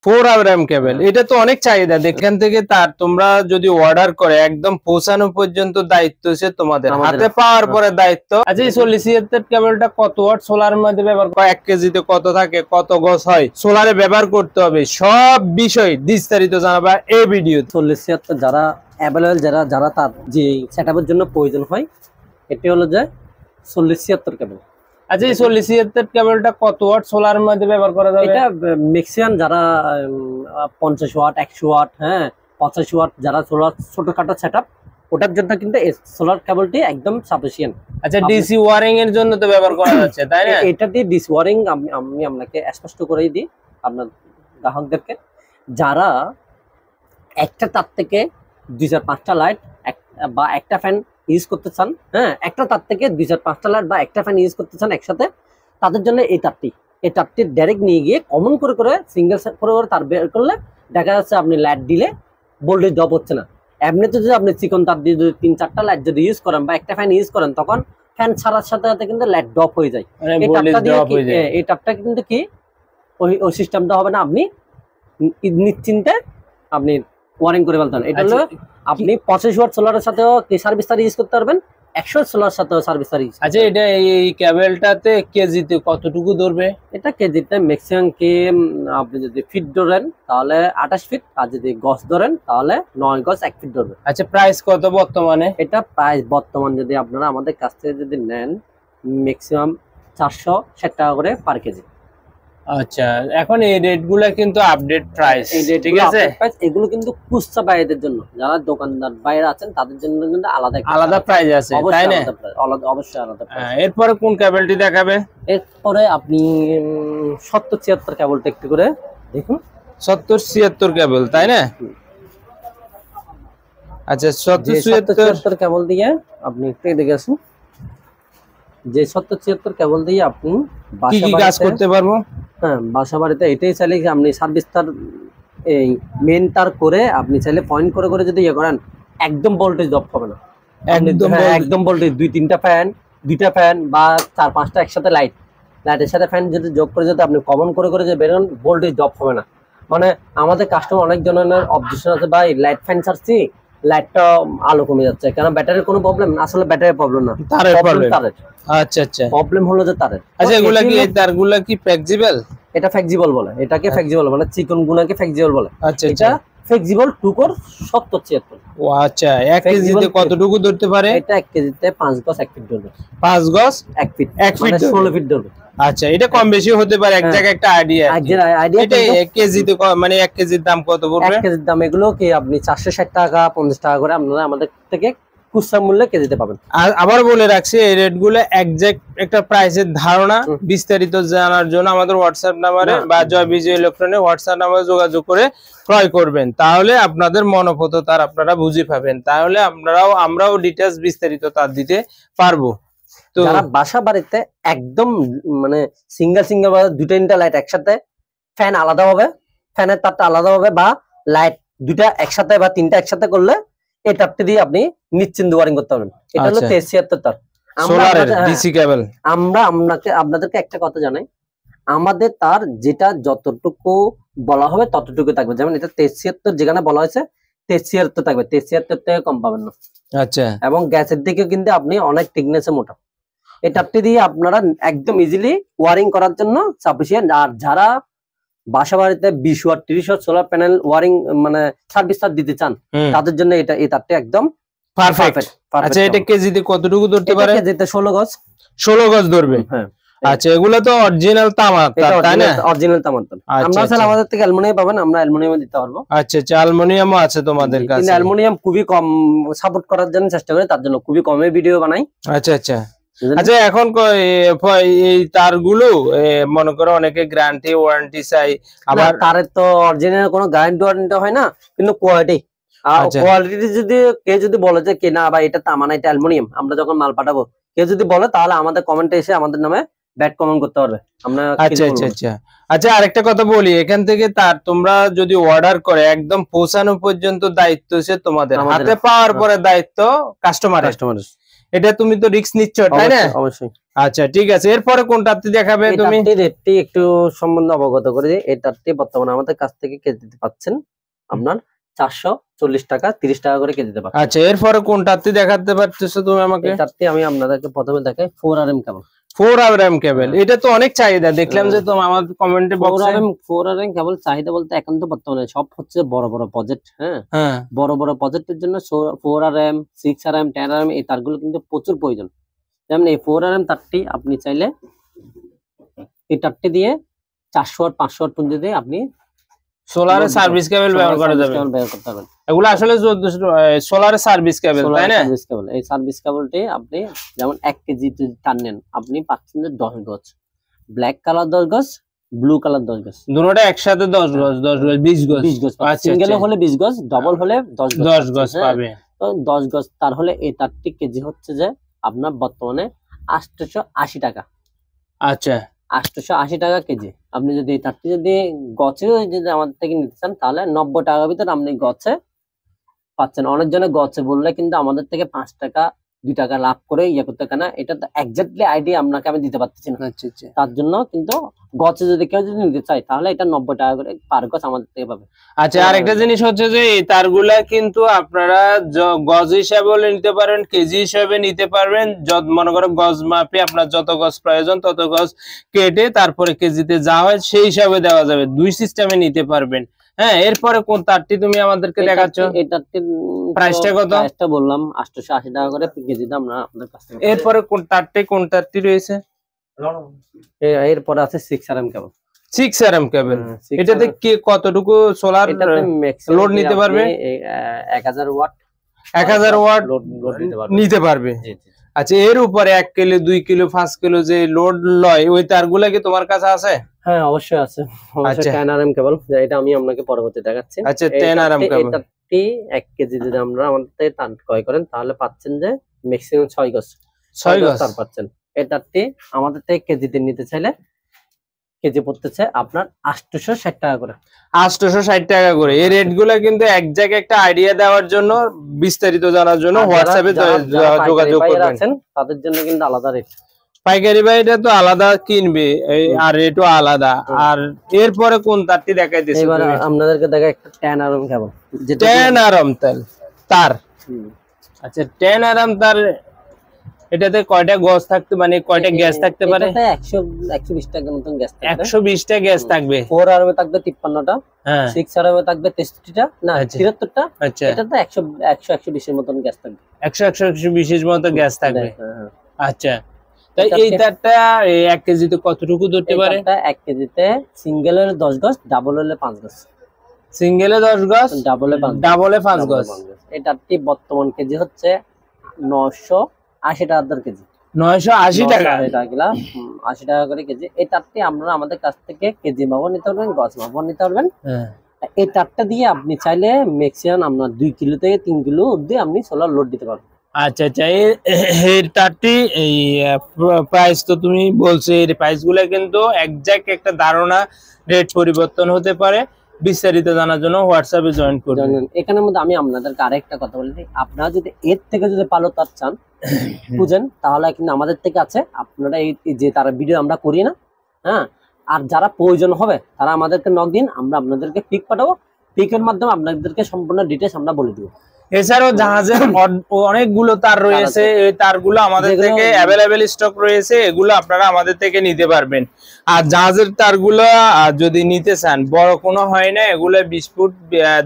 4 কেবল, এটা তো অনেক চাহিদা। এখান থেকে তার তোমরা যদি অর্ডার করে একদম পৌঁছানো পর্যন্ত দায়িত্ব হচ্ছে তোমাদের, হাতে পাওয়ার পরে দায়িত্ব। আচ্ছা, এই 4076 কেবলটা কত ওয়াট সোলারের মধ্যে ব্যবহার করে, 1 কেজিতে কত থাকে, কত গজ হয়, সোলারে ব্যবহার করতে হবে, সব বিষয় বিস্তারিত জানাবা এই ভিডিও। 4076 যারা অ্যাভেলেবল, যারা তার যে সেটআপের জন্য প্রয়োজন হয়, এটি হলো যে 4076 কেবল। আচ্ছা, এই 4076 কেবলটা কত ওয়াট সোলারের মধ্যে ব্যবহার করা যাবে? এটা ম্যাক্সিমাম যারা 50 ওয়াট, 100 ওয়াট, হ্যাঁ 85 ওয়াট যারা সোলার ছোটখাটো সেটআপ, ওটার জন্য কিন্তু সোলার কেবলটি একদম সাফিসিয়েন্ট। আচ্ছা, ডিসি ওয়ারিং এর জন্য তো ব্যবহার করা যাচ্ছে, তাই না? এটা দিয়ে ডিসি ওয়ারিং আমি আপনাকে স্পষ্ট করেই দিই আপনার গ্রাহকদেরকে, যারা একটা তার থেকে 2-5টা লাইট বা একটা ফ্যান ইউজ করতে চান, হ্যাঁ একটা তার থেকে 2-5টা লাইট বা একটা ফ্যান ইউজ করতে চান একসাথে, তাদের জন্য এই তারটি ডাইরেক্ট নিয়ে গিয়ে কমন করে সিঙ্গেল করে তার বের করলে দেখা যাচ্ছে আপনি লাইট দিলে ভোল্টেজ ড্রপ হচ্ছে না। এমনিতে যদি আপনি চিকন তার দিয়ে যদি 3-4টা লাইট যদি ইউজ করেন বা একটা ফ্যান ইউজ করেন, তখন ফ্যান ছাড়ার সাথে সাথে কিন্তু লাইট ড্রপ হয়ে যায়। এই তারটা কিন্তু কি ওই সিস্টেমটা হবে না, আপনি নিশ্চিন্তে আপনি ওয়ারিং করে ফেলতে পারেন। এটা হলো আপনি 85 ওয়াট সোলারের সাথেও সার্ভিস তার ইউজ করতে পারবেন, 100 সোলার সাথেও সার্ভিস তার ইউজ। আচ্ছা, এটা এই কেবলটাতে কেজিতে কতটুকু ধরবে? এটা কেজিতে ম্যাক্সিমাম কি আপনি যদি ফিট ধরেন তাহলে 28 ফিট, আর যদি গজ ধরেন তাহলে 9 গজ 1 ফিট ধরবে। আচ্ছা, প্রাইস কত বর্তমানে? এটা প্রাইস বর্তমান যদি আপনারা আমাদের কাছ থেকে যদি নেন, ম্যাক্সিমাম 460 টাকা করে পার কেজি। আচ্ছা, এখন এই রেটগুলো কিন্তু আপডেট প্রাইস, ঠিক আছে? এগুলো কিন্তু খুচরা বাইরের জন্য, যারা দোকানদার বাইরে আছেন তাদের জন্য কিন্তু আলাদা প্রাইস আছে, তাই না? অবশ্যই আলাদা প্রাইস। এরপরে কোন কেবলটি দেখাবে? এরপরে আপনি 7076 কেবলটা একটু করে দেখুন। 7076 কেবল, তাই না? আচ্ছা, 7076 কেবল দিয়ে আপনি একটু দেখে আসুন যে 7076 কেবল দিয়ে আপনি কি কি কাজ করতে পারবো। হ্যাঁ, বাসা বাড়িতে এটাই চাইলে আপনি সার্ভিস তার এই মেন তার করে আপনি চাইলে পয়েন্ট করে যদি ইয়ে করেন, একদম ভোল্টেজ ড্রপ হবে না। একদম ভোল্টেজ 2-3টা ফ্যান, 2টা ফ্যান বা 4-5টা একসাথে লাইটের সাথে ফ্যান যদি যোগ করে যদি আপনি কমন করে যে বেরোন, ভোল্টেজ ড্রপ হবে না। মানে আমাদের কাস্টমার অনেক ধরনের অবজেকশন আছে, ভাই লাইট ফ্যান ছাড়ছি, লাইটটা আলো কমে যাচ্ছে, কারণ ব্যাটারির কোনো প্রবলেম, আসলে ব্যাটারির প্রবলেম না, তারের প্রবলেম। আচ্ছা, প্রবলেম হলো যে তারের। আচ্ছা, এগুলা কি এই তারগুলা কি ফ্লেক্সিবল? এটা ফ্লেক্সিবল বলে, এটাকে ফ্লেক্সিবল মানে চিকন গুনাকে ফ্লেক্সিবল বলে। আচ্ছা, এটা ফ্লেক্সিবল 2 কোর 7076। ও আচ্ছা, 1 কেজিতে কতটুকু ধরতে পারে? এটা 1 কেজিতে 5 গজ 1 ফিট ধরবে। 5 গজ 1 ফিট, 1 ফিট 16 ফিট ধরবে। আচ্ছা, এটা কম বেশি হতে পারে, এক জায়গায় একটা আইডিয়া। এটা 1 কেজিতে মানে 1 কেজির দাম কত পড়বে? 1 কেজির দাম এগুলো কি আপনি 460 টাকা 50 টাকা করে আপনারা আমাদের থেকে খুচরা মূল্যে কেজিতে পাবেন। আর আবার বলে রাখছি, এই রেটগুলো এক্সাক্ট একটা প্রাইসের ধারণা, বিস্তারিত জানার জন্য আমাদের হোয়াটসঅ্যাপ নম্বরে বা জয় বিজয় ইলেকট্রনিক হোয়াটসঅ্যাপ নম্বরে যোগাযোগ করে ক্রয় করবেন, তাহলে আপনাদের মনোভূত তার আপনারা বুঝে পাবেন, তাহলে আমরাও ডিটেইলস বিস্তারিত তার দিতে পারবো। তো যারা বাসা বাড়িতে একদম মানে সিঙ্গেল বা 2-3টা লাইট একসাথে, ফ্যান আলাদা হবে, ফ্যানের তারটা আলাদা হবে, বা লাইট 2টা একসাথে বা 3টা একসাথে করলে এই তারটি দিয়ে আপনি নিশ্চিন্তে ওয়ারিং করতে পারবেন। এটা হলো 73 তার সোলারের ডিসি কেবল। আমরা আপনাদেরকে একটা কথা জানাই, আমাদের তার যেটা যতটুকু বলা হবে ততটুকু থাকবে। যেমন এটা 73 যেখানে বলা হয়েছে 73 থাকবে, 73 থেকে কম পাবেন না। আচ্ছা, এবং গ্যাসের দিকে কিন্তু আপনি অনেক টিকনেসে মোটা, এই তারটি দিয়ে আপনারা একদম ইজিলি ওয়ারিং করার জন্য সাফিসিয়েন্ট। আর যারা বাসা বাড়িতে 20 watt 30 watt solar panel wiring মানে সার্ভিস তার দিতে চান, তাদের জন্য এই তারটি একদম পারফেক্ট। আচ্ছা, এটা কেজিতে কতটুকু ধরতে পারে? কেজিতে 16 গজ ধরবে। হ্যাঁ, আচ্ছা, এগুলো তো অরিজিনাল তামার, তাই না? অরিজিনাল তামার। আমরা স্যার আমাদের থেকে অ্যালুমিনিয়াম পাবেন, আমরা অ্যালুমিনিয়াম দিতে পারবো। আচ্ছা, অ্যালুমিনিয়ামও আছে তোমাদের কাছে? কিন্তু অ্যালুমিনিয়াম খুবই কম সাপোর্ট করার জন্য চেষ্টা করি, তার জন্য খুবই কমে ভিডিও বানাই। আচ্ছা, আচ্ছা, এখন এই তারগুলো মনে করো অনেকে গ্যারান্টি ওয়ারেন্টি চাই, আবার তারের তো অরিজিনাল কোনো গ্যারান্টি ওয়ারেন্টি হয় না, কিন্তু কোয়ালিটি যদি বলে যে কি না ভাই এটা তামা না এটা অ্যালুমিনিয়াম, আমরা যখন মাল পাঠাবো কেউ যদি বলে, তাহলে আমাদের কমেন্টে এসে আমাদের নামে ব্যাড কমেন্ট করতে পারবে। আমরা আচ্ছা, আরেকটা কথা বলি, এখান থেকে তার তোমরা যদি অর্ডার করে একদম পৌঁছানো পর্যন্ত দায়িত্ব হচ্ছে তোমাদের, হাতে পাওয়ার পরে দায়িত্ব কাস্টমারের। এটা তুমি তো রিস্ক নিচ্ছ, তাই না? অবশ্যই। আচ্ছা ঠিক আছে, এরপরে কোনটাতে দেখাবে তুমি? রেটটি একটু সম্বন্ধে অবগত করে দিই। এই তারটি বর্তমানে আমাদের কাছ থেকে কেজিতে পাচ্ছেন আপনার 440 টাকা, 30 টাকা করে কেজিতে পাচ্ছেন। আচ্ছা, এরপরে কোনটাতে দেখাতে পারতেছো তুমি আমাকে? এই তারটি আমি আপনাদেরকে প্রথমে দেখাই 4RM কেবল। 4RM কেবল, এটা তো অনেক চাহিদা দেখলাম যে তোমার আমার কমেন্টে বক্সে। 4RM কেবল চাহিদা বলতে এখন তো বর্তমানে সব হচ্ছে বড় বড় প্রজেক্ট। হ্যাঁ, বড় বড় প্রজেক্টের জন্য 4RM, 6RM, 10RM এই তারগুলো কিন্তু প্রচুর প্রয়োজন। যেমন এই 4RM তারটি আপনি চাইলে এই তারটি দিয়ে 400 ওয়াট 500 ওয়াট পর্যন্ত দিয়ে আপনি সোলারে সার্ভিস কেবল ব্যবহার করা যাবে। এগুলো আসলে সোলারে সার্ভিস কেবল, তাই না? সার্ভিস কেবল, এই সার্ভিস কেবলটি আপনি যেমন 1 কেজি যদি টান নেন আপনি পাচ্ছেন 10 গজ, ব্ল্যাক কালার 10 গজ, ব্লু কালার 10 গজ, দুটোটা একসাথে 10 গজ 10 গজ 20 গজ। 20 গজ। আচ্ছা, সিঙ্গেল হলে 20 গজ, ডাবল হলে 10 গজ পাবে। তো 10 গজ তার হলে এই তারটি কেজি হচ্ছে যে আপনার বর্তমানে 880 টাকা। আচ্ছা, 880 টাকা কেজি। আপনি যদি এই তারটি যদি গছে যদি আমাদের থেকে নিতে চান তাহলে 90 টাকার ভিতরে আপনি গছে পাচ্ছেন। অনেকজনে গছে বললে কিন্তু আমাদের থেকে 5 টাকা 2 টাকা লাভ করে ইয়ে করতে কেনা, এটা তো এক্স্যাক্টলি আইডিয়া আপনাকে আমি দিতে পারতেছি না। তার জন্য কিন্তু গছে যদি কেউ যদি নিতে চায় তাহলে এটা 90 টাকা করে পার গজ আমাদের থেকে পাবে। আচ্ছা, আরেকটা জিনিস হচ্ছে যে এই তারগুলা কিন্তু আপনারা গজ হিসাবে নিতে পারবেন, কেজি হিসাবে নিতে পারবেন। মনে করো গজ মাপে আপনার যত গজ প্রয়োজন তত গজ কেটে তারপরে কেজিতে যা হয় সেই হিসাবে দেওয়া যাবে, দুই সিস্টেমে নিতে পারবেন। হ্যাঁ, এরপরে কোন তারটি তুমি আমাদেরকে দেখাচ্ছ? এই তারটির প্রাইসটা কত? প্রাইসটা বললাম 880 টাকা করে কেজিতে আমরা আপনাদের কাছ থেকে। এরপরে কোন তারটি রয়েছে? এরপরে আছে 6RM কেবল। 6RM কেবল, এটাতে কি কতটুকু সোলার লোড নিতে পারবে? 1000 ওয়াট 1000 ওয়াট লোড নিতে পারবে। জি জি। আচ্ছা, এর উপরে 1 কিলো 2 কিলো 5 কিলো যে লোড লয় ওই তারগুলা কি তোমার কাছে আছে? হ্যাঁ অবশ্যই আছে। আচ্ছা, 10RM কেবল, এটা আমি আপনাকে পরবর্তী দেখাচ্ছি। আচ্ছা, 10RM কেবল। এটাটি 1 কেজি যদি আমরা আমাদের থেকে তার ক্রয় করেন তাহলে পাচ্ছেন যে ম্যাক্সিমাম 6 গজ তার পাচ্ছেন। এটাটি আমাদের থেকে কেজিতে নিতে চাইলে কেজি পড়তেছে আপনার 860 টাকা করে। 860 টাকা করে। এই রেট গুলা কিন্তু এক জায়গায় একটা আইডিয়া দেওয়ার জন্য, বিস্তারিত জানার জন্য হোয়াটসঅ্যাপে যোগাযোগ করবেন। তাদের জন্য কিন্তু আলাদা রেট। পাইকারি ভাইটা তো আলাদা কিনবে আর রেটও আলাদা। আর এরপরে কোন তারটি দেখাইতেছে? এবার আপনাদেরকে দেখা একটা 10RM কেবল, 10RM তার। আচ্ছা, 10RM তার, এটাতে কয়টা গজ থাকতে মানে কয়টা গ্যাস থাকতে পারে? এটাতে 120 টাকার মতন গ্যাস থাকবে। 120 টা গ্যাস থাকবে। 4RM এ থাকবে 53টা, হ্যাঁ 6RM এ থাকবে 63টা, না 73টা। আচ্ছা, এটাতে 120 এর মতন গ্যাস থাকবে। 120 এর মতো গ্যাস থাকবে। আচ্ছা, তাই এই তারটা 1 কেজিতে কতটুকু ধরতে পারে? 1 কেজিতে সিঙ্গেলের 10 গজ, ডাবল হলে 5 গজ। সিঙ্গেলে 10 গজ, ডাবলে 5 গজ। এটারটি বর্তমান কেজি হচ্ছে 980 টাকা দর কেজি। 980 টাকা 80 টাকা করে কেজি। এই তারটি আমরা আমাদের কাছ থেকে কেজি মাপও নিতে পারবেন, গজ মাপও নিতে পারবেন। এই তারটা দিয়ে আপনি চাইলে ম্যাক্সিমাম আপনার 2 কিলো থেকে 3 কিলো অব্দি আপনি সোলার লোড দিতে পারবেন। আচ্ছা আচ্ছা, এই তারটি এই প্রাইস তো তুমি বলছো, এই প্রাইস গুলা কিন্তু একজ্যাক্ট একটা ধারণা, রেট পরিবর্তন হতে পারে। বিস্তারিত জানার জন্য হোয়াটসঅ্যাপে জয়েন করবেন। এখানের মধ্যে আমি আপনাদেরকে আরেকটা কথা বলি, আপনারা যদি এর থেকে যদি ভালো তার চান বুঝেন তাহলে কিন্তু আমাদের থেকে আছে। আপনারা এই যে তারা ভিডিও আমরা করি না, হ্যাঁ, আর যারা প্রয়োজন হবে তারা আমাদেরকে নক দিন, আমরা আপনাদেরকে পিক পাঠাবো। পিকের মাধ্যমে আপনাদেরকে সম্পূর্ণ ডিটেইলস আমরা বলে দিব। এছাড়াও জাহাজের অনেকগুলো তার রয়েছে, এই তারগুলো আমাদের থেকে অ্যাভেলেবেল স্টক রয়েছে, এগুলো আপনারা আমাদের থেকে নিতে পারবেন। আর জাহাজের তারগুলো যদি নিতে চান, বড় কোনো হয় না, এগুলো 20 ফুট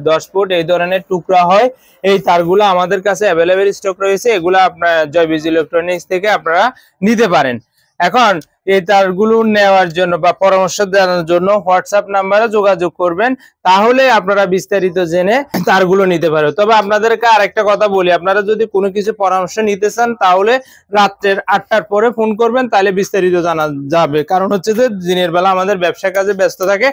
10 ফুট এই ধরনের টুকরা হয়। এই তারগুলো আমাদের কাছে অ্যাভেলেবেল স্টক রয়েছে, এগুলো আপনারা জয়বিজ ইলেকট্রনিক্স থেকে আপনারা নিতে পারেন। এখন এই তারগুলো নেওয়ার জন্য বা পরামর্শ দেওয়ার জন্য হোয়াটসঅ্যাপ নাম্বারে যোগাযোগ করবেন, তাহলে আপনারা বিস্তারিত জেনে তারগুলো নিতে পারবেন। তবে আপনাদেরকে আরেকটা কথা বলি, আপনারা যদি কোনো কিছু পরামর্শ নিতে চান তাহলে রাত্রের 8টার পরে ফোন করবেন, তাহলে বিস্তারিত জানা যাবে। কারণ হচ্ছে যে দিনের বেলা আমাদের ব্যবসা কাজে ব্যস্ত থাকে।